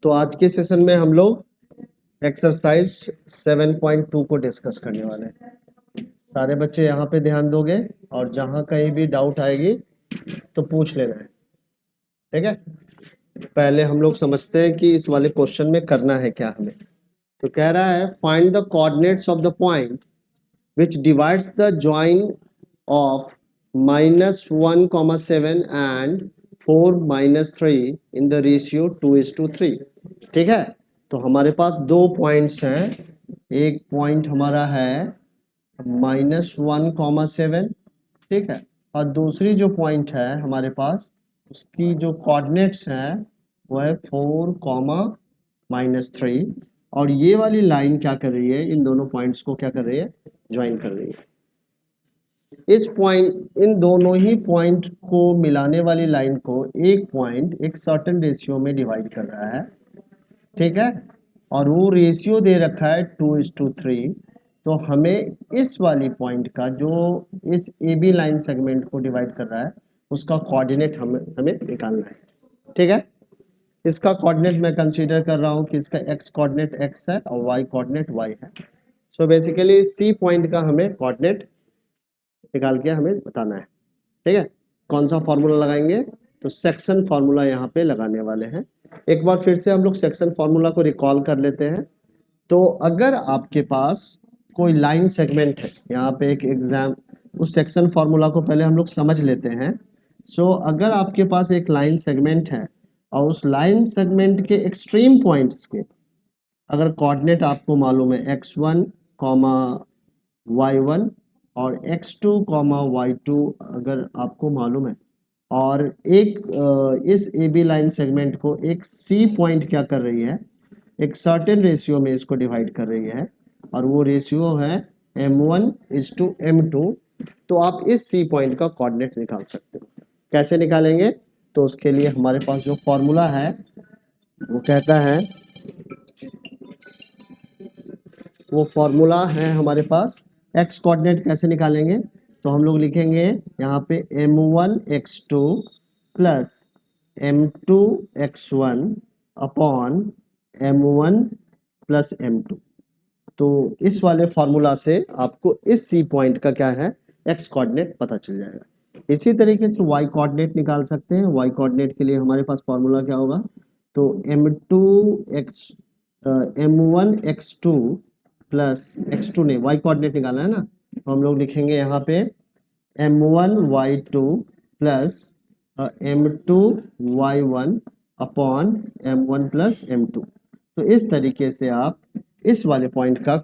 तो आज के सेशन में हम लोग एक्सरसाइज 7.2 को डिस्कस करने वाले हैं। सारे बच्चे यहाँ पे ध्यान दोगे और जहाँ कहीं भी डाउट आएगी तो पूछ लेना है, ठीक है। पहले हम लोग समझते हैं कि इस वाले क्वेश्चन में करना है क्या हमें। तो कह रहा है find the coordinates of the point which divides the join of -1,7 and 4-3 in the ratio 2:3। ठीक है, तो हमारे पास दो पॉइंट्स हैं। एक पॉइंट हमारा है -1,7, ठीक है, और दूसरी जो पॉइंट है हमारे पास उसकी जो कोऑर्डिनेट्स हैं वो है 4,-3। और ये वाली लाइन क्या कर रही है, इन दोनों पॉइंट्स को क्या कर रही है, ज्वाइन कर रही है। इस पॉइंट, इन दोनों ही पॉइंट को मिलाने वाली लाइन को एक पॉइंट एक सर्टेन रेशियो में डिवाइड कर रहा है, ठीक है, और वो रेशियो दे रखा है 2:3। तो हमें इस वाली पॉइंट का जो इस ए बी लाइन सेगमेंट को डिवाइड कर रहा है उसका कोऑर्डिनेट हमें निकालना है, ठीक है। इसका कोऑर्डिनेट मैं कंसीडर कर रहा हूँ कि इसका एक्स कोऑर्डिनेट एक्स है और वाई कोऑर्डिनेट वाई है। सो बेसिकली सी पॉइंट का हमें कोऑर्डिनेट निकाल के हमें बताना है, ठीक है। कौन सा फॉर्मूला लगाएंगे, तो सेक्शन फॉर्मूला यहाँ पे लगाने वाले हैं। एक बार फिर से हम लोग सेक्शन फॉर्मूला को रिकॉल कर लेते हैं। तो अगर आपके पास कोई लाइन सेगमेंट है, यहाँ पे एक एग्जाम, उस सेक्शन फॉर्मूला को पहले हम लोग समझ लेते हैं। सो अगर आपके पास एक लाइन सेगमेंट है और उस लाइन सेगमेंट के एक्सट्रीम पॉइंट्स के अगर कोऑर्डिनेट आपको मालूम है x1, y1 और x2, y2 अगर आपको मालूम है, और एक इस ए बी लाइन सेगमेंट को एक सी पॉइंट क्या कर रही है, एक सर्टेन रेशियो में इसको डिवाइड कर रही है, और वो रेशियो है m1:m2। तो आप इस सी पॉइंट का कोऑर्डिनेट निकाल सकते हो। कैसे निकालेंगे, तो उसके लिए हमारे पास जो फॉर्मूला है वो कहता है, वो फॉर्मूला है हमारे पास। एक्स कोऑर्डिनेट कैसे निकालेंगे, तो हम लोग लिखेंगे यहाँ पे m1x2 plus m2x1 upon m1 plus m2। तो इस वाले फॉर्मूला से आपको इस सी पॉइंट का क्या है, एक्स कोऑर्डिनेट पता चल जाएगा। इसी तरीके से वाई कोऑर्डिनेट निकाल सकते हैं। वाई कोऑर्डिनेट के लिए हमारे पास फॉर्मूला क्या होगा, तो m1x2 प्लस x2 नहीं, y कोऑर्डिनेट निकालना है ना, तो हम लोग लिखेंगे यहाँ पे m1y2 plus m2y1 upon m1 plus m2। तो इस तरीके से आप इस वाले पॉइंट का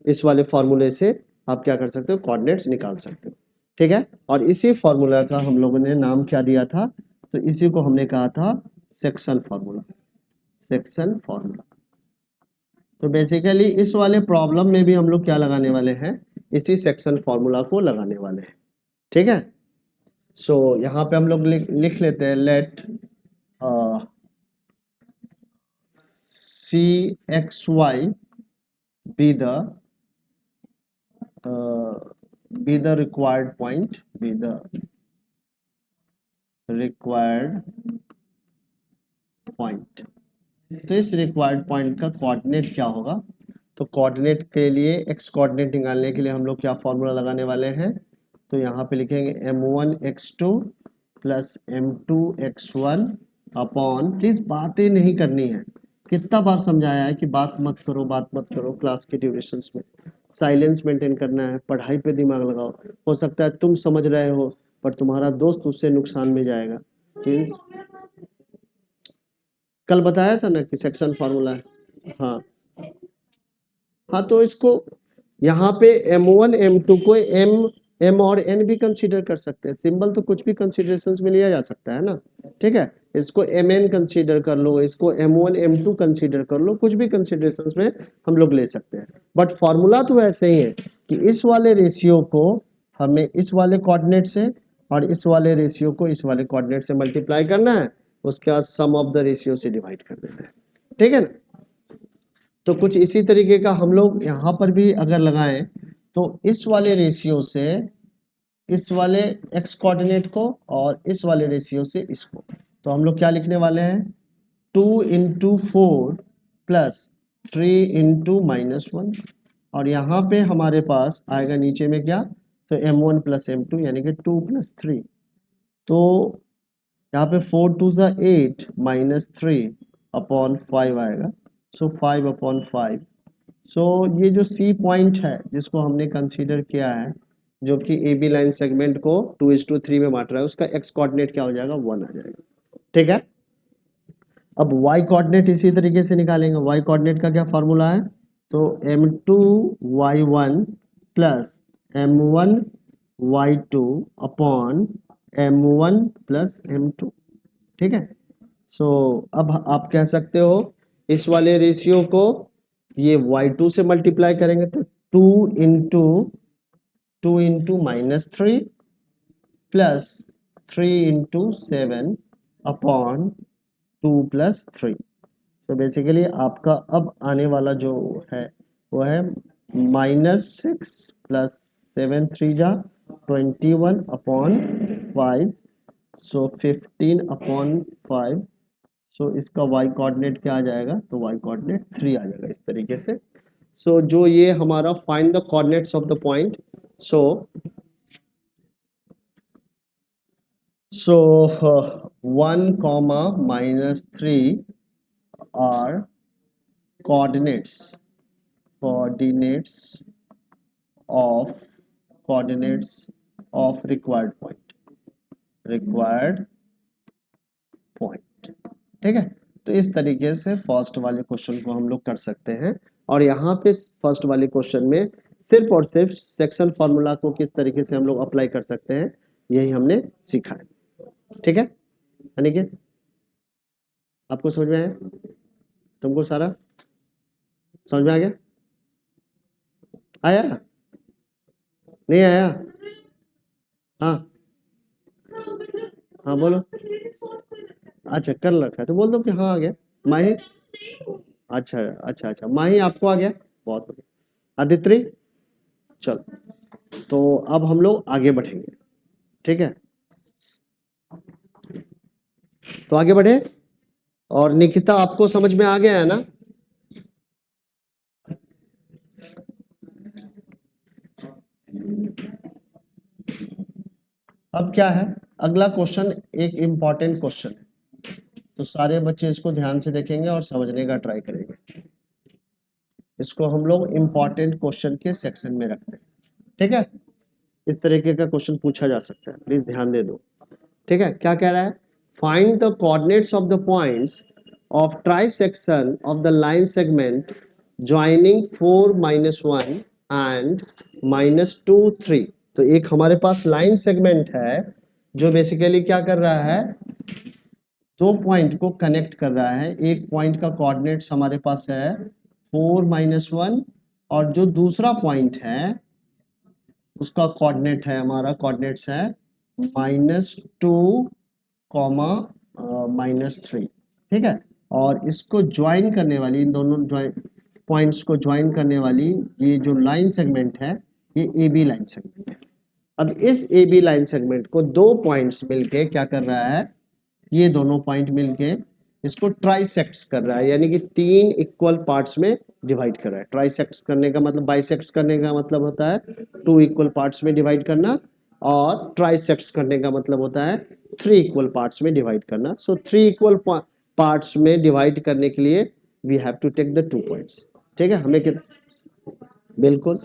इस वाले फॉर्मूले से आप क्या कर सकते हो, कोऑर्डिनेट्स निकाल सकते हो, ठीक है। और इसी फॉर्मूला का हम लोगों ने नाम क्या दिया था, तो इसी को हमने कहा था सेक्शन फॉर्मूला, सेक्शन फॉर्मूला। तो बेसिकली इस वाले प्रॉब्लम में भी हम लोग क्या लगाने वाले हैं, इसी सेक्शन फॉर्मूला को लगाने वाले हैं, ठीक है। सो यहाँ पे हम लोग लिख लेते हैं, late CXY be the required point, be the required point। तो इस रिक्वायर्ड पॉइंट का कोऑर्डिनेट क्या होगा, तो कोऑर्डिनेट के लिए एक्स कोऑर्डिनेट निकालने के लिए हम लोग क्या फॉर्मूला लगाने वाले हैं, तो यहाँ पे लिखेंगे m1x2 plus m2x1 upon, please बातें नहीं करनी है, कितना बार समझाया है कि बात मत करो, बात मत करो। क्लास के ड्यूरेशन में साइलेंस मेंटेन करना है, पढ़ाई पे दिमाग लगाओ। हो सकता है तुम समझ रहे हो पर तुम्हारा दोस्त उससे नुकसान में जाएगा। प्लीज, कल बताया था ना कि सेक्शन फार्मूला है, हाँ हाँ। तो इसको यहाँ पे m1 m2 को m और n भी कंसीडर कर सकते हैं। सिंबल तो कुछ भी कंसीडरेशंस में लिया जा सकता है ना, ठीक है। इसको mn कंसीडर कर लो, इसको m1 m2 कंसीडर कर लो, कुछ भी कंसीडरेशंस में हम लोग ले सकते हैं। बट फॉर्मूला तो ऐसे ही है कि इस वाले रेशियो को हमें इस वाले कोऑर्डिनेट से और इस वाले रेशियो को इस वाले कोऑर्डिनेट से मल्टीप्लाई करना है, उसके बाद सम ऑफ द रेशियो से डिवाइड कर देना है, ठीक है ना। तो कुछ इसी तरीके का हम लोग यहाँ पर भी अगर लगाएं, तो इस वाले रेशियो से इस वाले एक्स कोऑर्डिनेट को और इस वाले रेशियो से इसको, तो हम लोग क्या लिखने वाले हैं, 2 इंटू 4 प्लस 3 इंटू -1, और यहाँ पे हमारे पास आएगा नीचे में क्या, तो m1 प्लस m2 यानी कि 2 प्लस 3। तो यहाँ पे 4 2 ज़ा 8 -3 अपॉन 5 आएगा, सो 5 अपॉन 5। सो ये जो सी पॉइंट है जिसको हमने कंसीडर किया है, जो कि ए बी लाइन सेगमेंट को 2:3 में बांट रहा है, उसका एक्स कोऑर्डिनेट क्या हो जाएगा, 1 आ जाएगा। ठीक है, अब वाई कोऑर्डिनेट इसी तरीके से निकालेंगे। वाई कोऑर्डिनेट का क्या फार्मूला है, तो m2 y1 plus m1 y2 upon m1 plus m2। ठीक है, सो अब आप कह सकते हो इस वाले रेशियो को ये y2 से मल्टीप्लाई करेंगे तो 2 into -3 plus 3 into 7 upon 2 plus 3। तो बेसिकली आपका अब आने वाला जो है वो है -6 प्लस 7 3 जा 21 अपॉन 5, सो 15 अपॉन 5। सो इसका y कोऑर्डिनेट क्या आ जाएगा, तो y कोऑर्डिनेट 3 आ जाएगा इस तरीके से। सो जो ये हमारा find the coordinates of the point, so 1, -3 are coordinates of required point। ठीक है, तो इस तरीके से फर्स्ट वाले क्वेश्चन को हम लोग कर सकते हैं। और यहाँ पे फर्स्ट वाले क्वेश्चन में सिर्फ और सिर्फ सेक्शन फॉर्मूला को किस तरीके से हम लोग अप्लाई कर सकते हैं, यही हमने सीखा है। ठीक है, यानी कि आपको समझ में आया, तुमको सारा समझ में आ गया, आया नहीं आया, हाँ हाँ बोलो, अच्छा कर रखा है तो बोल दो कि हाँ आ गया। माही, अच्छा अच्छा अच्छा, माही आपको आ गया, बहुत बढ़िया। आदित्रि, चलो तो अब हम लोग आगे बढ़ेंगे। ठीक है, तो आगे बढ़े, और निकिता आपको समझ में आ गया है ना। अब क्या है, अगला क्वेश्चन एक इंपॉर्टेंट क्वेश्चन है, तो सारे बच्चे इसको ध्यान से देखेंगे और समझने का ट्राई करेंगे। इसको हम लोग इंपॉर्टेंट क्वेश्चन के सेक्शन में रखते हैं। ठीक है, इस तरीके का क्वेश्चन पूछा जा सकता है, प्लीज ध्यान दे दो। ठीक है, क्या कह रहा है, find the coordinates of the points of try section of the line segment joining 4 -1 and -2 3। तो एक हमारे पास लाइन सेगमेंट है जो बेसिकली क्या कर रहा है, दो पॉइंट को कनेक्ट कर रहा है। एक पॉइंट का कोऑर्डिनेट्स हमारे पास है 4 -1, और जो दूसरा पॉइंट है उसका कोऑर्डिनेट है, हमारा कोऑर्डिनेट्स है -2 -3। ठीक है, और इसको ज्वाइन करने वाली, इन दोनों पॉइंट्स को ज्वाइन करने वाली ये जो लाइन सेगमेंट है, ये ए बी लाइन सेगमेंट है। अब इस ए बी लाइन सेगमेंट को दो पॉइंट्स मिलके क्या कर रहा है, ये दोनों पॉइंट मिलके इसको ट्राइसेक्ट्स कर रहा है, यानी कि 3 इक्वल पार्ट्स में डिवाइड कर रहा है। ट्राइसेक्ट्स करने का मतलब, बाइसेक्ट्स करने का मतलब होता है 2 इक्वल पार्ट्स में डिवाइड करना, और ट्राइसेक्ट्स करने का मतलब होता है 3 इक्वल पार्ट्स में डिवाइड करना। सो 3 इक्वल पार्ट्स में डिवाइड करने के लिए we have to take the 2 points. ठीक है, हमें बिल्कुल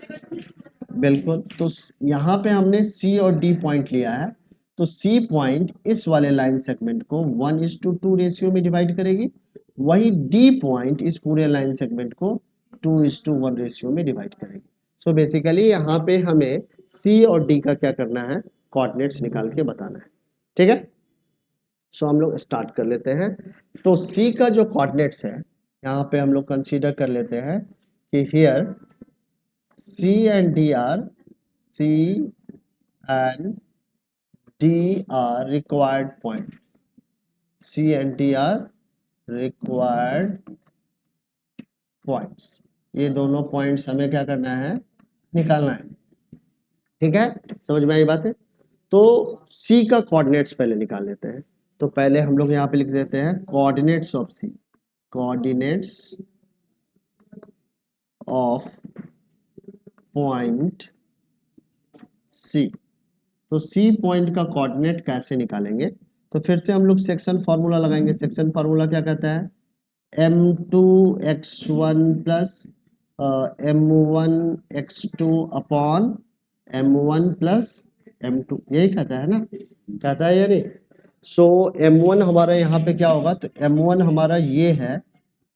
बिल्कुल, तो यहाँ पे हमने सी और डी पॉइंट लिया है, तो सी पॉइंट इस वाले लाइन सेगमेंट को 1:2 रेशियो में डिवाइड करेगी, वही डी पॉइंट इस पूरे लाइन सेगमेंट को 2:1 रेशियो में डिवाइड करेगी। सो बेसिकली यहाँ पे हमें सी और डी का क्या करना है, कोऑर्डिनेट्स निकाल के बताना है। ठीक है, सो हम लोग स्टार्ट कर लेते हैं। तो सी का जो कोऑर्डिनेट्स है, यहाँ पे हम लोग कंसीडर कर लेते हैं कि here C and D are required point. C and D are required points. ये दोनों पॉइंट्स हमें क्या करना है, निकालना है। ठीक है, समझ में आई बात है। तो C का कोऑर्डिनेट्स पहले निकाल लेते हैं। तो पहले हम लोग यहाँ पे लिख देते हैं coordinates of C, coordinates of point C. तो सी पॉइंट का कोऑर्डिनेट कैसे निकालेंगे, तो फिर से हम लोग सेक्शन फार्मूला लगाएंगे। सेक्शन फार्मूला क्या कहता है, m2x1 plus m1x2 upon m1 plus m2, यही कहता है ना, कहता है या नहीं। सो m1 हमारा यहाँ पे क्या होगा, तो m1 हमारा ये है,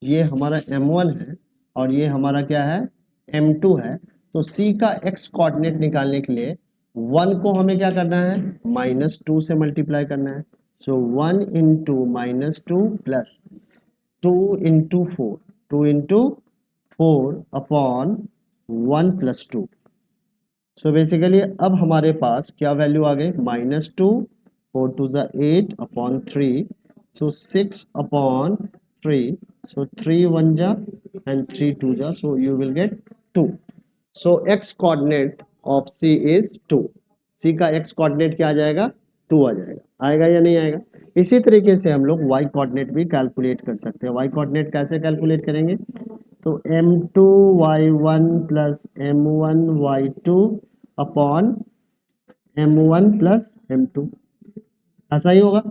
ये हमारा m1 है, और ये हमारा क्या है, m2 है। तो c का x कोऑर्डिनेट निकालने के लिए 1 को हमें क्या करना है, -2 से मल्टीप्लाई करना है। सो 1 into -2 plus 2 into 4, 2 into 4 upon 1 plus 2। So basically अब हमारे पास क्या वैल्यू आ गई, -2, 4 टू ज़ा 8 अपॉन 3, सो 6 अपॉन 3, सो 3 1 जा एंड 3 2 जा, सो you will gate 2। So x coordinate of c is 2। c का x कोऑर्डिनेट क्या आ जाएगा, 2 आ जाएगा। आएगा या नहीं आएगा। इसी तरीके से हम लोग y कोऑर्डिनेट भी कैलकुलेट कर सकते हैं। y कोऑर्डिनेट कैसे कैलकुलेट करेंगे, तो m2 y1 plus m1 y2 upon m1 plus m2, ऐसा ही होगा,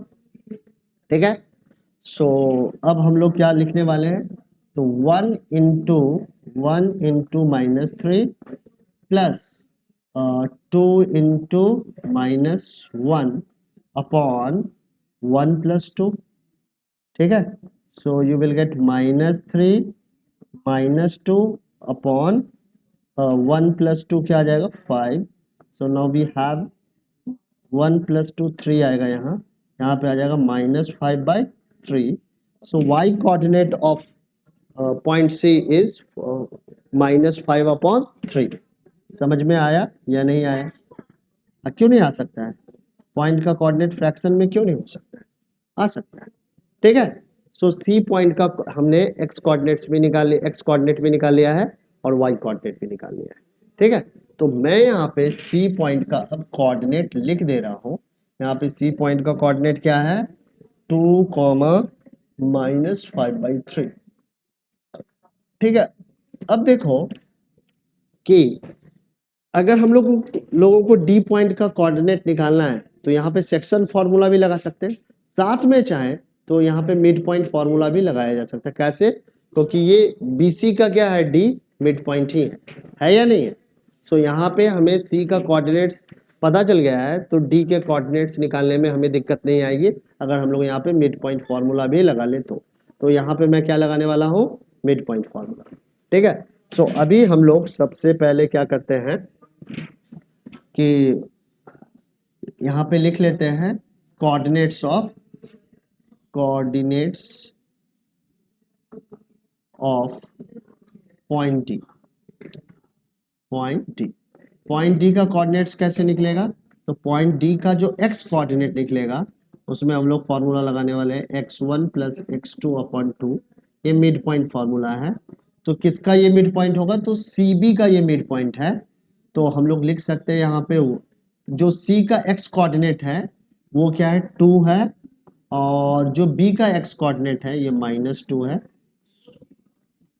ठीक है। सो अब हम लोग क्या लिखने वाले हैं, तो 1 into -3 plus 2 into -1 upon 1 plus 2, ठीक है। So you will get -3 -2 upon 1 plus 2 क्या आ जाएगा, 5। So now we have 1 plus 2 3 आएगा, यहाँ पे आ जाएगा -5/3। So y coordinate of point C is -5/3। समझ में आया या नहीं आया, क्यों नहीं आ सकता है, पॉइंट का कोऑर्डिनेट फ्रैक्शन में क्यों नहीं हो सकता है, आ सकता है, ठीक है। सो सी पॉइंट का हमने एक्स कोऑर्डिनेट्स भी निकाल लिया, एक्स कोऑर्डिनेट भी निकाल लिया है और वाई कोऑर्डिनेट भी निकाल लिया है, ठीक है। तो मैं यहाँ पे सी पॉइंट का अब कोऑर्डिनेट लिख दे रहा हूँ। यहाँ पे सी पॉइंट का कोऑर्डिनेट क्या है, 2, -5/3, ठीक है। अब देखो कि अगर हम लोगों को डी पॉइंट का कोऑर्डिनेट निकालना है, तो यहाँ पे सेक्शन फार्मूला भी लगा सकते हैं, साथ में चाहे तो यहाँ पे मिड पॉइंट फार्मूला भी लगाया जा सकता है। कैसे, क्योंकि ये BC का क्या है, डी मिड पॉइंट ही है या नहीं है। सो यहाँ पे हमें सी का कोऑर्डिनेट्स पता चल गया है, तो डी के कोऑर्डिनेट्स निकालने में हमें दिक्कत नहीं आएगी अगर हम लोग यहाँ पे मिड पॉइंट फार्मूला भी लगा ले तो यहाँ पे मैं क्या लगाने वाला हूँ, मिड पॉइंट फार्मूला, ठीक है। सो अभी हम लोग सबसे पहले क्या करते हैं कि यहाँ पे लिख लेते हैं coordinates of point D. Point D का कोऑर्डिनेट्स कैसे निकलेगा, तो पॉइंट डी का जो एक्स कोऑर्डिनेट निकलेगा उसमें हम लोग फार्मूला लगाने वाले हैं x1 प्लस x2/2। ये मिड पॉइंट फार्मूला है। तो किसका ये मिड पॉइंट होगा, तो CB का ये मिड पॉइंट है। तो हम लोग लिख सकते हैं यहाँ पे जो C का x कोऑर्डिनेट है वो क्या है, 2 है, और जो B का x कोऑर्डिनेट है ये -2 है।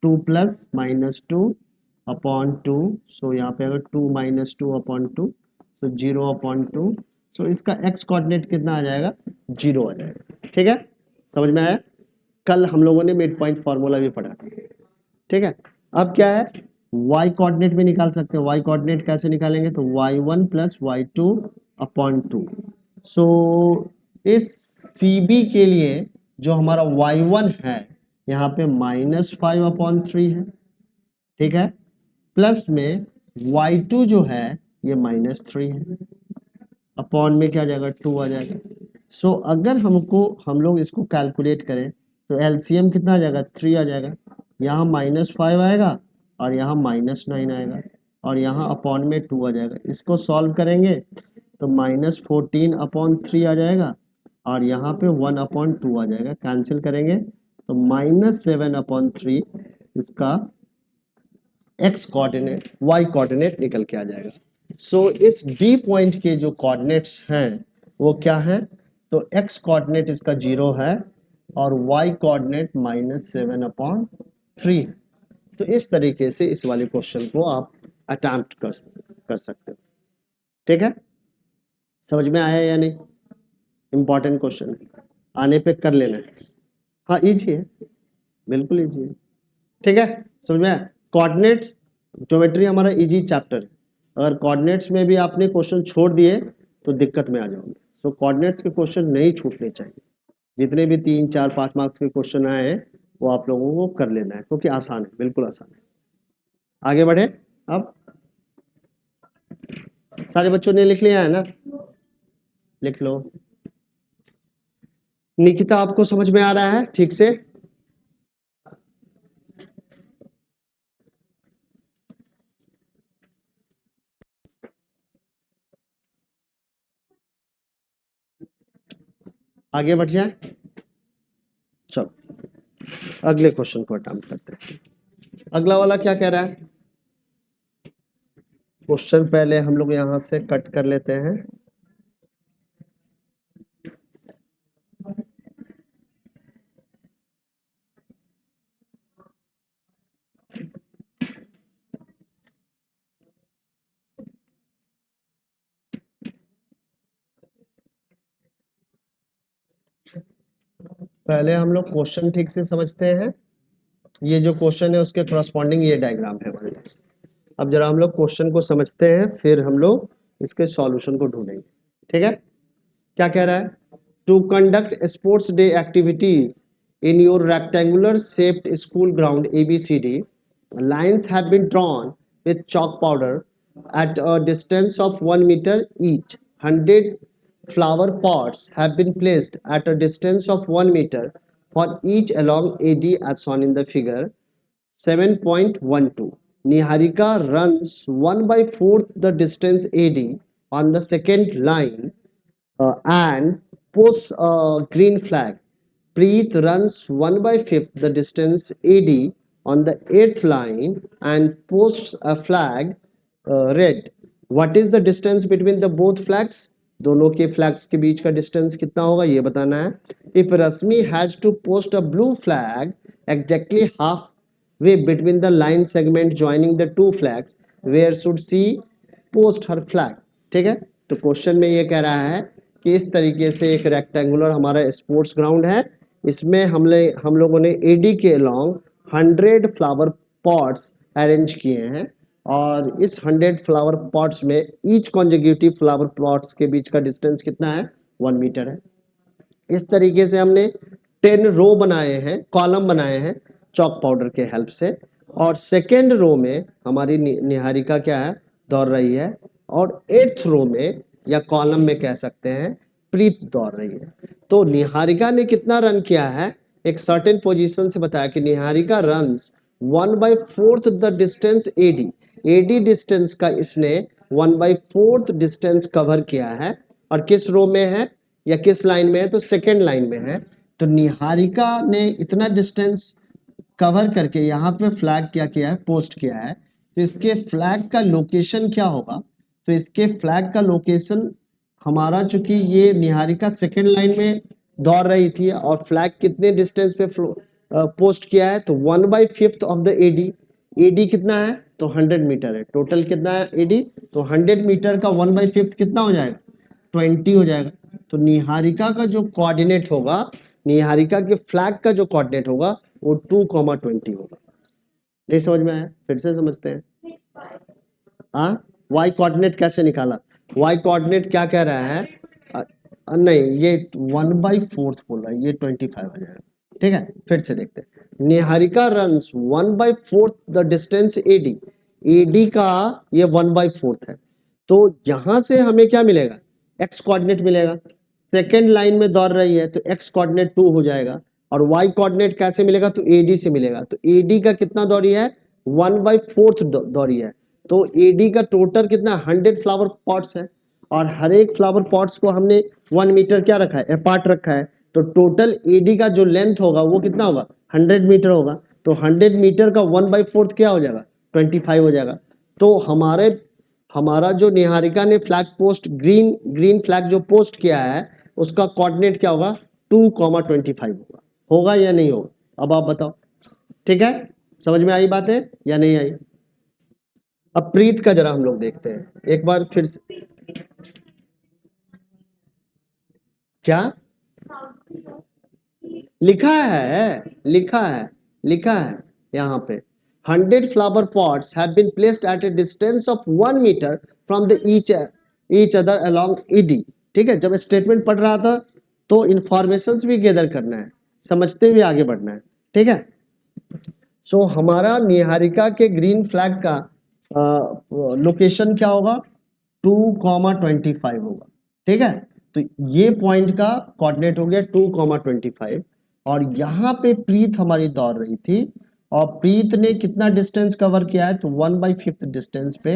2 प्लस -2 अपॉन 2, सो यहाँ पे अगर 2 -2 अपॉन 2, सो 0/2। सो इसका x कोऑर्डिनेट कितना आ जाएगा, 0 आ जाएगा, ठीक है। समझ में आया, कल हम लोगों ने मिड पॉइंट फार्मूला भी पढ़ा, ठीक है। अब क्या है, y कोऑर्डिनेट भी निकाल सकते हैं। y कोऑर्डिनेट कैसे निकालेंगे, तो y1 प्लस y2/2। सो इस CB के लिए जो हमारा y1 है यहाँ पे -5/3 है, ठीक है, प्लस में y2 जो है ये -3 है, अपॉन में क्या आ जाएगा, 2 आ जाएगा। सो अगर हम लोग इसको कैलकुलेट करें तो LCM कितना आ जाएगा, 3 आ जाएगा। यहाँ -5 आएगा और यहाँ -9 आएगा और यहाँ अपॉन में 2 आ जाएगा। इसको सॉल्व करेंगे तो -14/3 आ जाएगा और यहाँ पे 1/2 आ जाएगा। कैंसिल करेंगे तो -7/3 इसका x कोऑर्डिनेट y कोऑर्डिनेट निकल के आ जाएगा। सो इस D पॉइंट के जो कोऑर्डिनेट्स हैं वो क्या है, तो x कोऑर्डिनेट इसका 0 है और y कोऑर्डिनेट -7/3। तो इस तरीके से इस वाले क्वेश्चन को आप अटेम्प्ट कर सकते हो। ठीक है, समझ में आया या नहीं? इंपॉर्टेंट क्वेश्चन आने पे कर लेना है। हाँ इजी है, बिल्कुल इजी है। ठीक है, समझ में आया? कोऑर्डिनेट ज्योमेट्री हमारा इजी चैप्टर है। अगर कोऑर्डिनेट्स में भी आपने क्वेश्चन छोड़ दिए तो दिक्कत में आ जाओगे। तो कोऑर्डिनेट्स के क्वेश्चन नहीं छूटने चाहिए। जितने भी 3, 4, 5 मार्क्स के क्वेश्चन आए हैं वो आप लोगों को कर लेना है, क्योंकि आसान है, बिल्कुल आसान है। आगे बढ़े। अब सारे बच्चों ने लिख लिया है ना? लिख लो। निकिता आपको समझ में आ रहा है ठीक से? आगे बढ़ जाए। चलो अगले क्वेश्चन को अटेम्प्ट करते हैं। अगला वाला क्या कह रहा है? क्वेश्चन पहले हम लोग यहां से कट कर लेते हैं। पहले हम लोग क्वेश्चन ठीक से समझते हैं। ये जो क्वेश्चन है उसके करस्पॉन्डिंग ये डायग्राम है हमारे पास। अब जरा हम लोग क्वेश्चन को समझते हैं, फिर हम लोग इसके सॉल्यूशन को ढूंढेंगे। ठीक है, क्या कह रहा है? To conduct sports day activities in your rectangular shaped school ground ABCD, lines have been drawn with chalk powder at a distance of 1 meter each. 100 flower pots have been placed at a distance of 1 meter for each along AD as shown in the figure 7.12. Niharika runs 1 by 4th the distance AD on the second line and posts a green flag. Preet runs 1 by 5th the distance AD on the 8th line and posts a flag red. What is the distance between the both flags? दोनों के flags के बीच का distance कितना होगा ये बताना है। If Rashmi has to post a blue flag exactly halfway between the line segment joining the two flags, where should she post her flag? ठीक है, तो क्वेश्चन में ये कह रहा है कि इस तरीके से एक रेक्टेंगुलर हमारा स्पोर्ट्स ग्राउंड है। इसमें हम लोगों ने AD के अलोंग 100 फ्लावर पॉट्स अरेंज किए हैं और इस 100 फ्लावर पॉट्स में ईच कॉन्जिक्यूटिव फ्लावर पॉट्स के बीच का डिस्टेंस कितना है? 1 मीटर है। इस तरीके से हमने 10 रो बनाए हैं, कॉलम बनाए हैं चॉक पाउडर के हेल्प से। और सेकेंड रो में हमारी निहारिका क्या है? दौड़ रही है। और 8th रो में या कॉलम में कह सकते हैं प्रीत दौड़ रही है। तो निहारिका ने कितना रन किया है? एक सर्टेन पोजीशन से बताया कि Niharika runs 1 by 4th the distance AD distance का इसने 1 by 4th डिस्टेंस कवर किया है। और किस रो में है या किस लाइन में है? तो सेकेंड लाइन में है। तो निहारिका ने इतना डिस्टेंस कवर करके यहाँ पे फ्लैग क्या किया है? पोस्ट किया है। तो इसके फ्लैग का लोकेशन क्या होगा? तो इसके फ्लैग का लोकेशन हमारा, चूंकि ये निहारिका सेकेंड लाइन में दौड़ रही थी और फ्लैग कितने डिस्टेंस पे पोस्ट किया है? तो 1 by 5th of the AD कितना है? तो 100 मीटर है। टोटल कितना है AD? तो 100 मीटर का 1 by 5th कितना हो जाएगा? 20 हो जाएगा। तो निहारिका का जो कोऑर्डिनेट होगा, निहारिका के फ्लैग का जो कोऑर्डिनेट होगा वो 2,20 होगा। नहीं समझ में आया? फिर से समझते हैं। हाँ, y कोऑर्डिनेट कैसे निकाला? y कोऑर्डिनेट क्या कह रहा है? नहीं, ये 1 by 4th बोल रहा है, ये 25 हो जाएगा। ठीक है, फिर से देखते हैं। Niharika runs 1 by 4th the distance AD का ये 1 by 4th है। तो यहां से हमें क्या मिलेगा? x कोऑर्डिनेट मिलेगा। सेकेंड लाइन में दौड़ रही है तो x कोऑर्डिनेट 2 हो जाएगा। और y कोऑर्डिनेट कैसे मिलेगा? तो AD से मिलेगा। तो AD का कितना दौरी है? 1 by 4th दौरी है। तो AD का टोटल कितना? 100 फ्लावर पॉट्स है और हर एक फ्लावर पॉट्स को हमने 1 मीटर क्या रखा है? अपार्ट रखा है। तो टोटल AD का जो लेंथ होगा वो कितना होगा? 100 मीटर होगा। तो 100 मीटर का 1 by 4th क्या हो जाएगा? 25 हो जाएगा। तो हमारा जो निहारिका ने फ्लैग पोस्ट ग्रीन फ्लैग जो पोस्ट किया है उसका कोऑर्डिनेट क्या होगा 2,25 होगा या नहीं होगा? अब आप बताओ। ठीक है, समझ में आई बात है या नहीं आई? अब प्रीत का जरा हम लोग देखते हैं एक बार फिर से। क्या लिखा है? लिखा है यहाँ पे 100 flower pots have been placed at a distance of 1 metre from the each other along AD. ठीक है, जब स्टेटमेंट पढ़ रहा था तो इंफॉर्मेशंस भी गैदर करना है, समझते हुए आगे बढ़ना है। ठीक है, सो हमारा निहारिका के ग्रीन फ्लैग का लोकेशन क्या होगा 2,25 होगा। ठीक है, तो ये पॉइंट का कोऑर्डिनेट हो गया 2,25 और यहाँ पे प्रीत हमारी दौड़ रही थी और प्रीत ने कितना डिस्टेंस कवर किया है तो 1/5 डिस्टेंस पे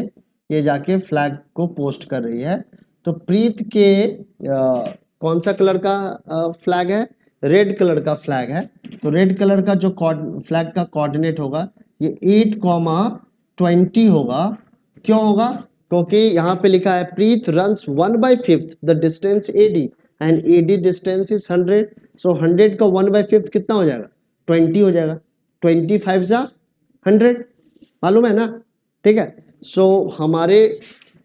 ये जाके फ्लैग को पोस्ट कर रही है। तो प्रीत के कौन सा कलर का फ्लैग है? रेड कलर का फ्लैग है। तो रेड कलर का जो फ्लैग का कोऑर्डिनेट होगा ये 8,20 होगा। क्यों होगा? क्योंकि यहाँ पे लिखा है Preet runs 1/5 the distance AD and AD distance is 100। So 100 का 1/5 कितना हो जाएगा 20 हो जाएगा। 25 जा 100, मालूम है ना? ठीक है, सो हमारे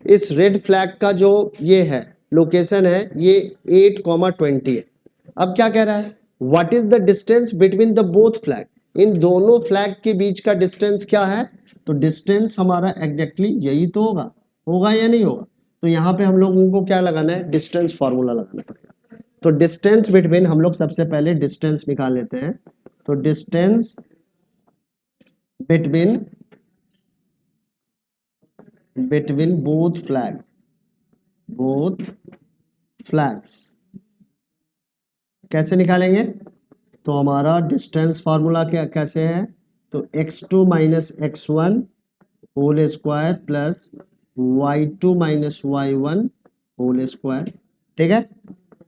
इस रेड फ्लैग का जो ये है लोकेशन है ये 8,20 है। अब क्या कह रहा है what is the distance between the both flag? इन दोनों फ्लैग के बीच का डिस्टेंस क्या है? तो डिस्टेंस हमारा एग्जैक्टली यही तो होगा, होगा या नहीं होगा? तो यहाँ पे हम लोगों को क्या लगाना है डिस्टेंस फॉर्मूला लगाना पड़ेगा। तो डिस्टेंस बिटवीन हम लोग सबसे पहले डिस्टेंस निकाल लेते हैं। तो डिस्टेंस बिटवीन बोथ फ्लैग्स कैसे निकालेंगे? तो हमारा डिस्टेंस फॉर्मूला क्या कैसे है? तो x2 minus x1 whole square plus y2 minus y1 whole square. ठीक है,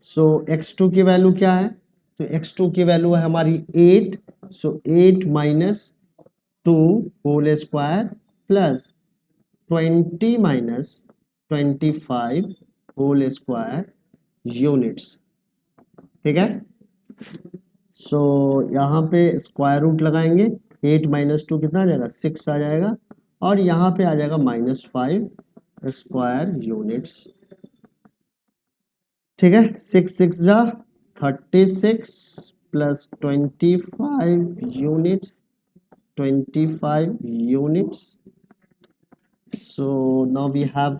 सो x2 की वैल्यू क्या है? तो x2 की वैल्यू है हमारी 8। So 8 minus 2 whole square plus 20 minus 25 whole square units. ठीक है, सो यहाँ पे स्क्वायर रूट लगाएंगे 8 माइनस 2 कितना आ जाएगा 6 आ जाएगा और यहाँ पे आ जाएगा -5 स्क्वायर यूनिट्स। ठीक है, 6 6 जा 36 plus 25 units. So now we have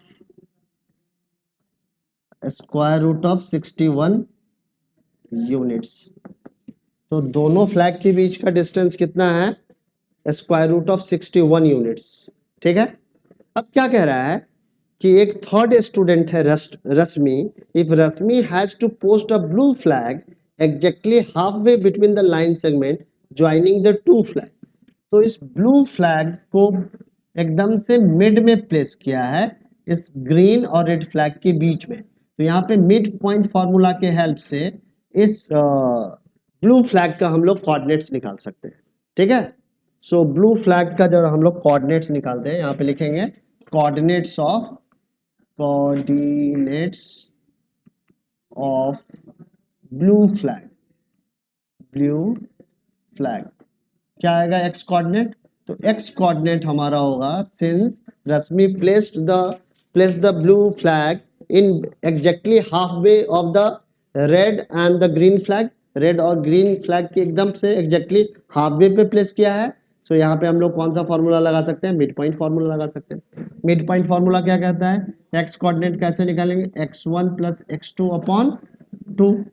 square root of 61 units. तो दोनों फ्लैग के बीच का डिस्टेंस कितना है? Square root of 61 units. ठीक है, अब क्या कह रहा है कि एक थर्ड स्टूडेंट है Rashmi. If Rashmi has to post a blue flag exactly half way between the line segment joining the two flag. तो इस ब्लू फ्लैग को एकदम से मिड में प्लेस किया है इस ग्रीन और रेड फ्लैग के बीच में। तो यहाँ पे मिड पॉइंट फॉर्मूला के हेल्प से इस ब्लू फ्लैग का हम लोग कोऑर्डिनेट्स निकाल सकते हैं। ठीक है, सो ब्लू फ्लैग का जब हम लोग कोऑर्डिनेट्स निकालते हैं यहाँ पे लिखेंगे कोऑर्डिनेट्स ऑफ ब्लू फ्लैग क्या आएगा एक्स कोऑर्डिनेट? तो एक्स कोऑर्डिनेट हमारा होगा since Rashmi placed the blue flag in exactly half way of the red and the green flag. Red और ग्रीन फ्लैग के एकदम से एग्जैक्टली हाफ वे पे प्लेस किया है। सो यहाँ पे हम लोग कौन सा फॉर्मूला लगा सकते हैं? मिड पॉइंट फॉर्मूला लगा सकते हैं। मिड पॉइंट फॉर्मूला क्या कहता है? एक्स कोऑर्डिनेट कैसे निकालेंगे? x1 plus x2 upon 2।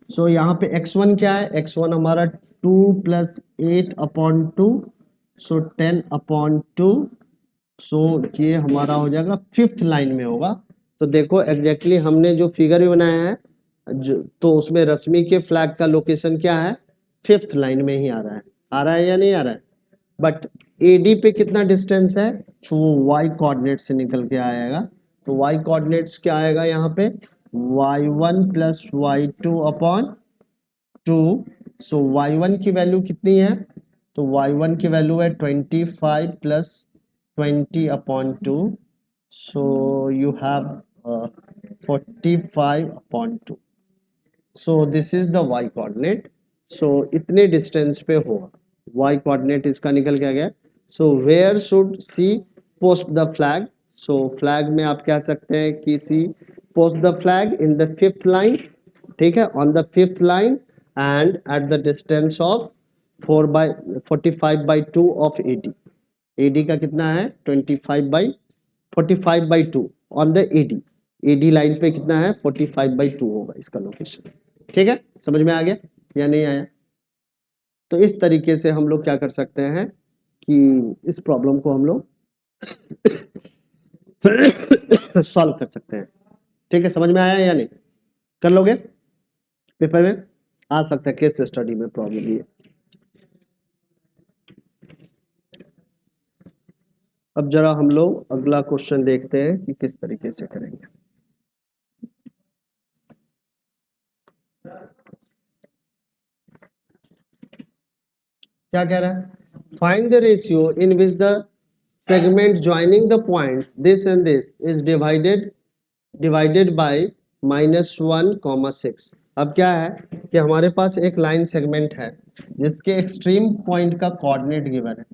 सो यहाँ पे x1 क्या है? x1 हमारा 2 प्लस 8 अपॉन 2 सो 10 अपॉन 2। सो ये हमारा हो जाएगा फिफ्थ लाइन में होगा। तो देखो एग्जैक्टली हमने जो फिगर भी बनाया है तो उसमें रश्मि के फ्लैग का लोकेशन क्या है? फिफ्थ लाइन में ही आ रहा है। आ रहा है या नहीं आ रहा है? बट एडी पे कितना डिस्टेंस है? तो वो वाई कोऑर्डिनेट से निकल के आएगा। तो वाई कोऑर्डिनेट्स क्या आएगा यहाँ पे? y1 plus y2 upon 2। सो y1 की वैल्यू कितनी है? तो y1 की वैल्यू है 25 plus 20 upon 2। So you have 45/2। So this is the y coordinate. So इतने डिस्टेंस पे होगा, y कोऑर्डिनेट इसका निकल के आ गया। So where should C post the flag. So flag में आप कह सकते हैं कि C post the flag in the 5th line, ठीक है, on the 5th line and at the distance of 45/2 of AD। AD का कितना है 45/2 ऑन द AD लाइन पे कितना है 45/2 होगा इसका लोकेशन। ठीक है, समझ में आ गया या नहीं आया? तो इस तरीके से हम लोग क्या कर सकते हैं कि इस प्रॉब्लम को हम लोग सॉल्व कर सकते हैं। ठीक है, समझ में आया या नहीं? कर लोगे? पेपर में आ सकता है केस स्टडी में प्रॉब्लम ये। अब जरा हम लोग अगला क्वेश्चन देखते हैं कि किस तरीके से करेंगे। क्या कह रहा है? Find the ratio in which the segment joining the points this and this is divided bye -1,6। अब क्या है कि हमारे पास एक लाइन सेगमेंट है जिसके एक्सट्रीम पॉइंट का कोऑर्डिनेट गिवन है।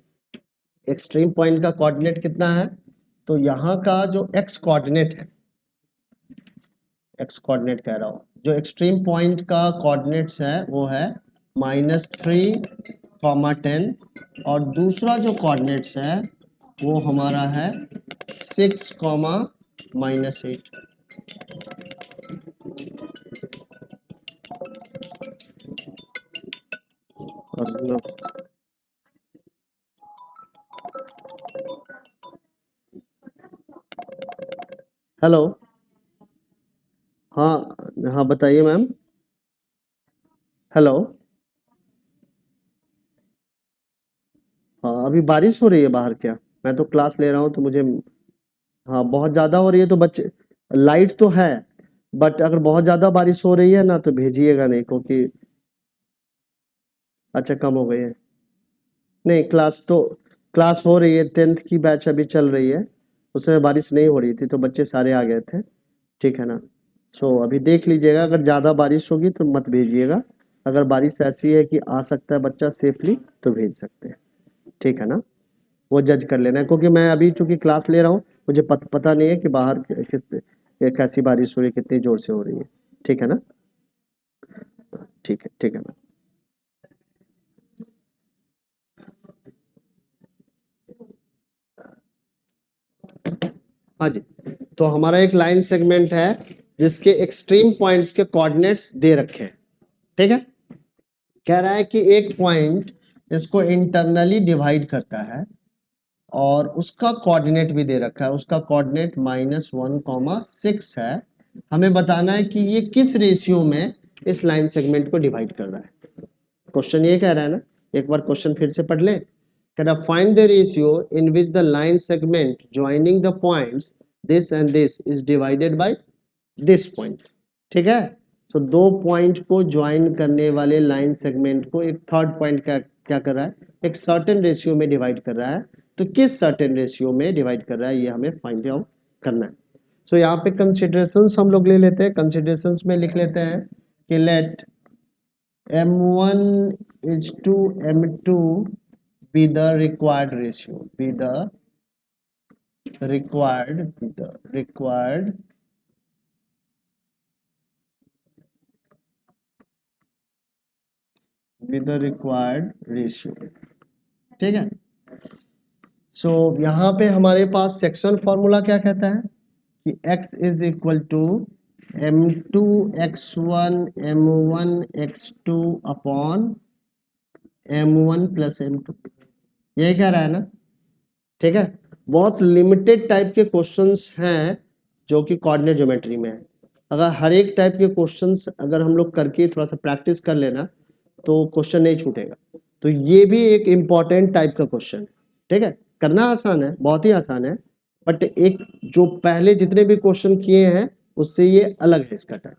एक्सट्रीम पॉइंट का कोऑर्डिनेट कितना है? तो यहाँ का जो एक्स कोऑर्डिनेट है, एक्स कोऑर्डिनेट कह रहा हूँ, जो एक्सट्रीम पॉइंट का कोऑर्डिनेट्स है वो है -3,10 और दूसरा जो कोऑर्डिनेट्स है वो हमारा है 6,-8। हेलो, हाँ हाँ बताइए मैम। हेलो, हाँ अभी बारिश हो रही है बाहर क्या? मैं तो क्लास ले रहा हूँ तो मुझे, हाँ बहुत ज़्यादा हो रही है तो बच्चे, लाइट तो है बट अगर बहुत ज़्यादा बारिश हो रही है ना तो भेजिएगा नहीं, क्योंकि अच्छा कम हो गई है। नहीं क्लास हो रही है, 10th की बैच अभी चल रही है, उस समय बारिश नहीं हो रही थी तो बच्चे सारे आ गए थे। ठीक है ना? सो अभी देख लीजिएगा, अगर ज़्यादा बारिश होगी तो मत भेजिएगा, अगर बारिश ऐसी है कि आ सकता है बच्चा सेफली तो भेज सकते हैं। ठीक है ना? वो जज कर लेना है, क्योंकि मैं अभी चूंकि क्लास ले रहा हूँ, मुझे पता नहीं है कि बाहर कैसी बारिश हो रही है, कितनी जोर से हो रही है। ठीक है ना? तो ठीक है ना? हाँ जी, तो हमारा एक लाइन सेगमेंट है जिसके एक्सट्रीम पॉइंट्स के कोऑर्डिनेट्स दे रखे हैं। ठीक है, कह रहा है कि एक पॉइंट इसको इंटरनली डिवाइड करता है और उसका कोऑर्डिनेट भी दे रखा है, उसका कोऑर्डिनेट -1,6 है। हमें बताना है कि ये किस रेशियो में इस लाइन सेगमेंट को डिवाइड कर रहा है। क्वेश्चन ये कह रहा है ना, एक बार क्वेश्चन फिर से पढ़ लें। कह रहा find the ratio in which the line segment joining the points this and this is divided by this point. ठीक है, तो दो पॉइंट को ज्वाइन करने वाले लाइन सेगमेंट को एक थर्ड पॉइंट क्या कर रहा है, एक सर्टेन रेशियो में डिवाइड कर रहा है। तो किस सर्टेन रेशियो में डिवाइड कर रहा है ये हमें फाइंड आउट करना है। सो यहाँ पे कंसिडरेशंस हम लोग ले लेते हैं। कंसिडरेशंस में लिख लेते हैं कि late M1 is to M2 be the required ratio, be the required ratio। ठीक है, सो यहाँ पे हमारे पास सेक्शन फॉर्मूला क्या कहता है कि x is equal to M2 x1 M1 x2 upon M1 plus M2, यही कह रहा है ना? ठीक है, बहुत लिमिटेड टाइप के क्वेश्चंस हैं जो कि कोऑर्डिनेट ज्योमेट्री में है। अगर हर एक टाइप के क्वेश्चंस अगर हम लोग करके थोड़ा सा प्रैक्टिस कर लेना तो क्वेश्चन नहीं छूटेगा। तो ये भी एक इम्पॉर्टेंट टाइप का क्वेश्चन है। ठीक है, करना आसान है, बहुत ही आसान है, बट एक जो पहले जितने भी क्वेश्चन किए हैं उससे ये अलग है इसका टाइप।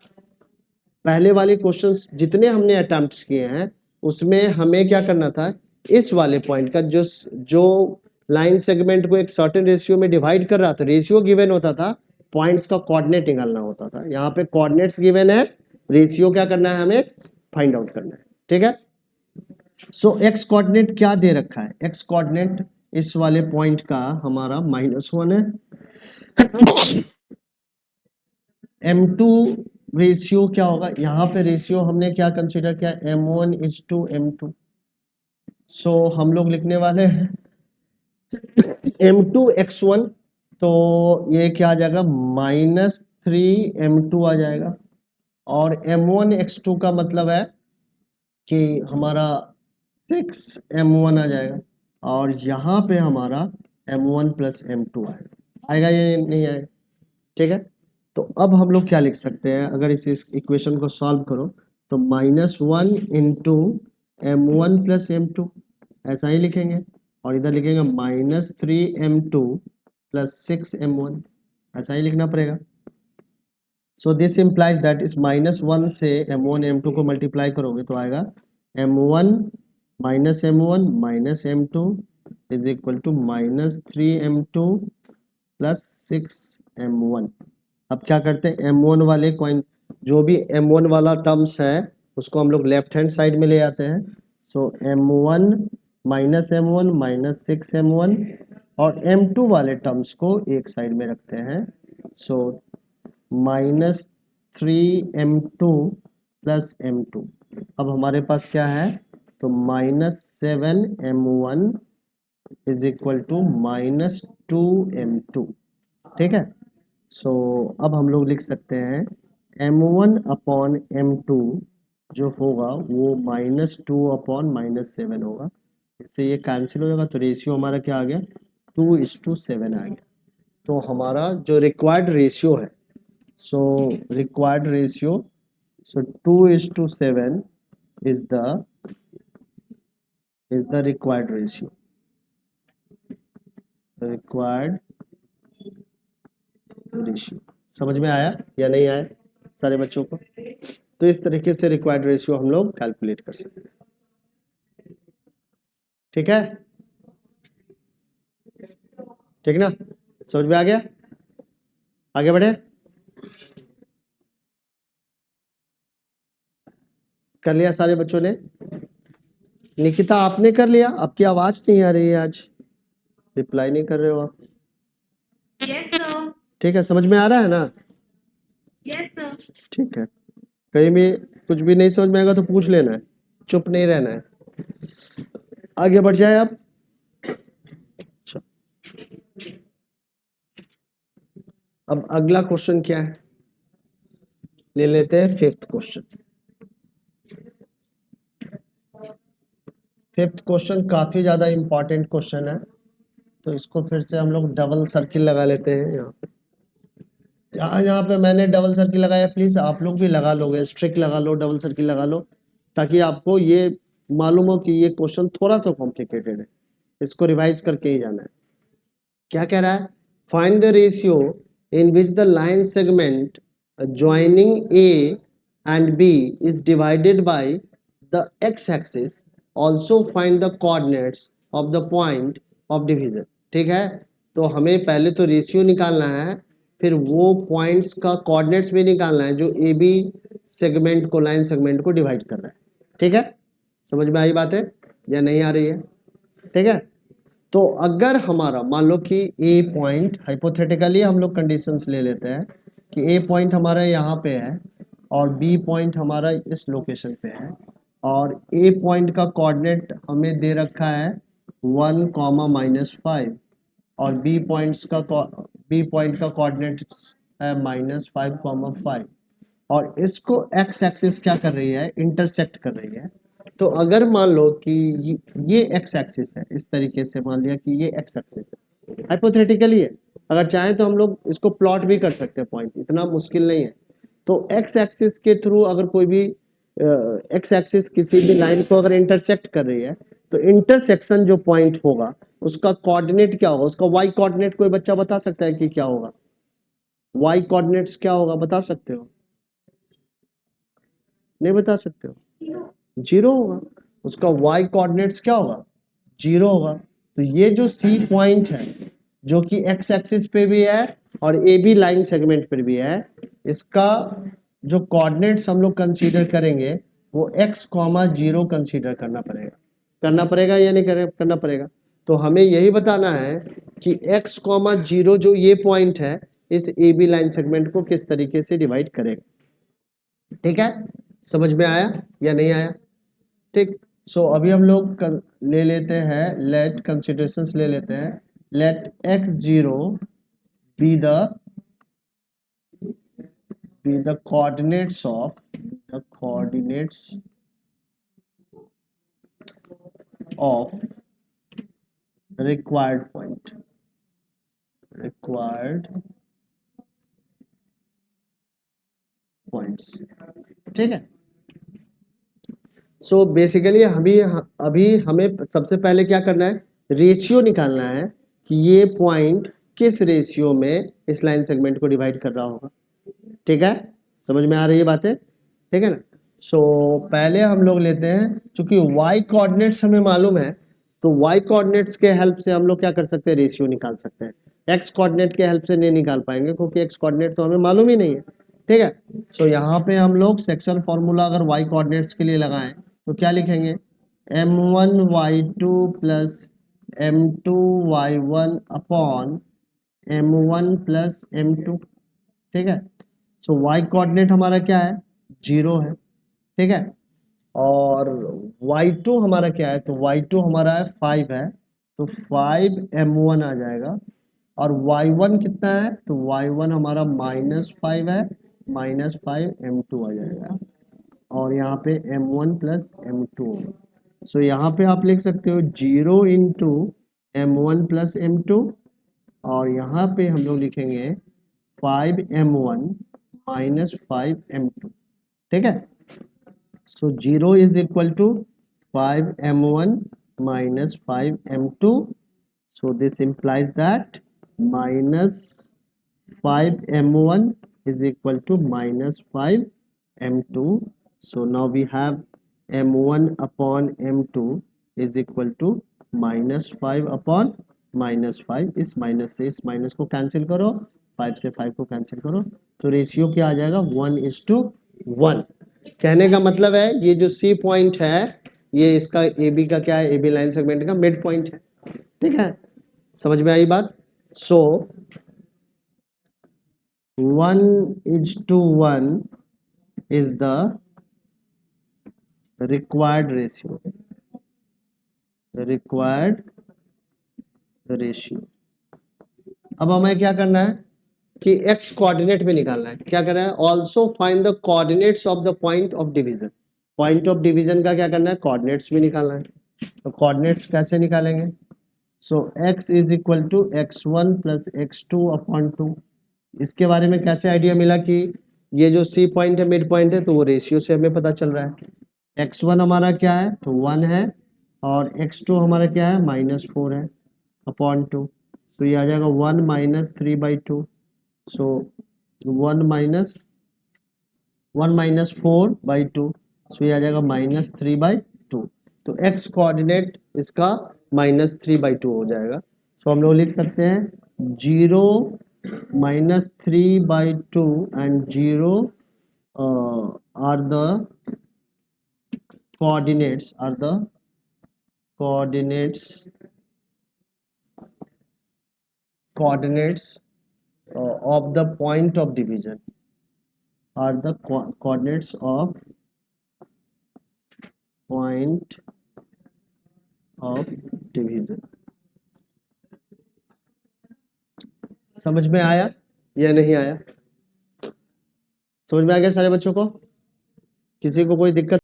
पहले वाले क्वेश्चंस जितने हमने अटेम्प्ट किए हैं उसमें हमें क्या करना था, इस वाले पॉइंट का जो लाइन सेगमेंट को एक सर्टेन रेशियो में डिवाइड कर रहा था, रेशियो गिवन होता था पॉइंट्स का कोऑर्डिनेट निकालना होता था, यहाँ पे कोऑर्डिनेट्स गिवन है, रेशियो क्या करना है हमें फाइंड आउट करना है, ठीक है। सो एक्स कोऑर्डिनेट क्या दे रखा है, एक्स कोऑर्डिनेट इस वाले पॉइंट का हमारा -1 है, m2 रेशियो क्या होगा, यहाँ पे रेशियो हमने क्या कंसीडर किया, m1:m2। सो हम लोग लिखने वाले हैं m2x1, तो ये क्या आ जाएगा -3m2 आ जाएगा, और m1x2 का मतलब है कि हमारा 6m1 आ जाएगा, और यहाँ पे हमारा m1 + m2 आएगा या नहीं आएगा, ठीक है। तो अब हम लोग क्या लिख सकते हैं, अगर इस इक्वेशन को सॉल्व करो तो -1 × m1 + m2 ऐसा ही लिखेंगे, और इधर लिखेंगे -3m2 + 6m1, ऐसा ही लिखना पड़ेगा। सो दिस इम्प्लाइज दैट इस -1 से m1 m2 को मल्टीप्लाई करोगे तो आएगा m1 -m1 -m2 is equal to -3m2 + 6m1। अब क्या करते हैं, m1 वाले कॉइन, जो भी m1 वाला टर्म्स है उसको हम लोग लेफ्ट हैंड साइड में ले आते हैं। सो m1 -m1 -6m1, और m2 वाले टर्म्स को एक साइड में रखते हैं। सो -3m2 + m2, अब हमारे पास क्या है, तो -7m1 is equal to -2m2, ठीक है। सो अब हम लोग लिख सकते हैं m1/m2 जो होगा वो -2/-7 होगा, इससे ये कैंसिल हो जाएगा, तो रेशियो हमारा क्या आ गया, 2:7 आ गया। तो हमारा जो रिक्वायर्ड रेशियो है, so required ratio, so 2:7 is the required ratio, required ratio. समझ में आया या नहीं आया सारे बच्चों को? तो इस तरीके से रिक्वायर्ड रेशियो हम लोग कैलकुलेट कर सकते हैं, ठीक है, ठीक ना, समझ में आ गया, आगे बढ़े, कर लिया सारे बच्चों ने? निकिता आपने कर लिया, आपकी आवाज नहीं आ रही है आज, रिप्लाई नहीं कर रहे हो आप। Yes sir. ठीक है, समझ में आ रहा है ना? Yes sir. ठीक है, कहीं भी कुछ भी नहीं समझ में आएगा तो पूछ लेना है, चुप नहीं रहना है। आगे बढ़ जाए आप। अब अगला क्वेश्चन क्या है, ले लेते हैं 5th क्वेश्चन। 5th क्वेश्चन काफी ज्यादा इंपॉर्टेंट क्वेश्चन है, तो इसको फिर से हम लोग डबल सर्किल लगा लेते हैं। यहाँ पे जहाँ पे मैंने डबल सर्किल लगाया, प्लीज आप लोग भी लगा लोगे, स्ट्रिक लगा लो, डबल सर्किल लगा लो, ताकि आपको ये मालूम हो कि ये क्वेश्चन थोड़ा सा कॉम्प्लिकेटेड है, इसको रिवाइज करके ही जाना है। क्या कह रहा है, find the ratio in which the line segment joining A and B is divided by the x axis, also find the coordinates of the point of division. ठीक है, तो हमें पहले तो रेशियो निकालना है, फिर वो पॉइंट्स का कोऑर्डिनेट्स भी निकालना है जो ए बी सेगमेंट को, लाइन सेगमेंट को डिवाइड कर रहा है। ठीक है, समझ में आई बात है या नहीं आ रही है? ठीक है, तो अगर हमारा मान लो कि ए पॉइंट, हाइपोथेटिकली हम लोग कंडीशंस ले लेते हैं कि ए पॉइंट हमारा यहाँ पे है और बी पॉइंट हमारा इस लोकेशन पे है, और ए पॉइंट का कोऑर्डिनेट हमें दे रखा है 1, -5, और बी पॉइंट का कोऑर्डिनेट है -5, और इसको एक्स एक्सिस क्या कर रही है, इंटरसेक्ट कर रही है। तो अगर मान लो कि ये एक्स एक्सिस है, इस तरीके से मान लिया कि ये एक्स एक्सिस है, हाइपोथेटिकली है, अगर चाहें तो हम लोग इसको प्लॉट भी कर सकते हैं, पॉइंट इतना मुश्किल नहीं है। तो एक्स एक्सिस के थ्रू अगर कोई भी एक्स एक्सिस किसी भी लाइन को अगर इंटरसेक्ट कर रही है, तो इंटरसेक्शन जो पॉइंट होगा उसका कोऑर्डिनेट क्या होगा, उसका वाई कोऑर्डिनेट कोई बच्चा बता सकता है कि क्या होगा, वाई कोऑर्डिनेट्स क्या होगा, बता सकते हो? नहीं बता सकते हो? 0 होगा, उसका y कोऑर्डिनेट्स क्या होगा, 0 होगा। तो ये जो C पॉइंट है जो कि x एक्सिस पे भी है और ए बी लाइन सेगमेंट पर भी है। इसका जो कोऑर्डिनेट्स हम लोग कंसीडर करेंगे वो x कॉमा 0 कंसीडर करना पड़ेगा या नहीं करना पड़ेगा। तो हमें यही बताना है कि x कॉमा 0 जो ये पॉइंट है इस ए बी लाइन सेगमेंट को किस तरीके से डिवाइड करेगा। ठीक है, समझ में आया या नहीं आया? ठीक। सो अभी हम लोग ले लेते हैं, लेट कंसिडरेशंस ले लेते हैं। Let x0 be the coordinates of required points। ठीक है। सो बेसिकली अभी हमें सबसे पहले क्या करना है, रेशियो निकालना है कि ये पॉइंट किस रेशियो में इस लाइन सेगमेंट को डिवाइड कर रहा होगा। ठीक है, समझ में आ रही है बातें? ठीक है ना। सो पहले हम लोग लेते हैं, क्योंकि y कोऑर्डिनेट्स हमें मालूम है तो y कोऑर्डिनेट्स के हेल्प से हम लोग क्या कर सकते हैं, रेशियो निकाल सकते हैं। x कोऑर्डिनेट के हेल्प से नहीं निकाल पाएंगे क्योंकि x कोऑर्डिनेट तो हमें मालूम ही नहीं है। ठीक है। सो यहाँ पे हम लोग सेक्शन फॉर्मूला अगर y कोऑर्डिनेट्स के लिए लगाएं तो क्या लिखेंगे, m1 y2 plus m2 y1 upon m1 plus m2। ठीक है। सो y कोऑर्डिनेट हमारा क्या है, 0 है। ठीक है। और y2 हमारा क्या है, तो y2 हमारा है 5 है, तो 5m1 आ जाएगा। और y1 कितना है, तो y1 हमारा -5 है, -5m2 आ जाएगा। और यहाँ पे m1 प्लस m2 होगा। सो यहाँ पे आप लिख सकते हो 0 इंटू m1 प्लस m2, और यहाँ पे हम लोग लिखेंगे 5m1 माइनस 5m2। ठीक है। So 0 is equal to 5m1 minus 5m2। So this implies that minus 5m1 is equal to minus 5m2। So now we have m1 upon m2 is equal to minus 5 upon minus 5। इस minus से इस minus को cancel करो, 5 से 5 को cancel करो, तो ratio क्या आ जाएगा, 1:1। कहने का मतलब है ये जो सी पॉइंट है ये इसका ए बी का क्या है, ए बी लाइन सेगमेंट का मिड पॉइंट है। ठीक है, समझ में आई बात? सो 1:1 is the required ratio। अब हमें क्या करना है कि x कोऑर्डिनेट भी निकालना है। क्या करना है, also find the coordinates of the point of division. Point of division का क्या करना है, कोऑर्डिनेट्स भी निकालना है। तो कोऑर्डिनेट्स कैसे निकालेंगे, so x is equal to x1 plus x2 upon 2। इसके बारे में कैसे आइडिया मिला कि ये जो सी पॉइंट है मिड पॉइंट है, तो वो रेशियो से हमें पता चल रहा है। x1 हमारा क्या है, तो 1 है, और x2 हमारा क्या है, -4 है अपॉन 2। तो ये आ जाएगा 1 माइनस 3/2। सो 1 माइनस 4/2, सो ये आ जाएगा -3/2। तो x कोऑर्डिनेट इसका -3/2 हो जाएगा। सो हम लोग लिख सकते हैं 0 -3/2 and 0 are the coordinates of the point of division, are the coordinates of point of division। समझ में आया या नहीं आया? समझ में आ गया सारे बच्चों को? किसी को कोई दिक्कत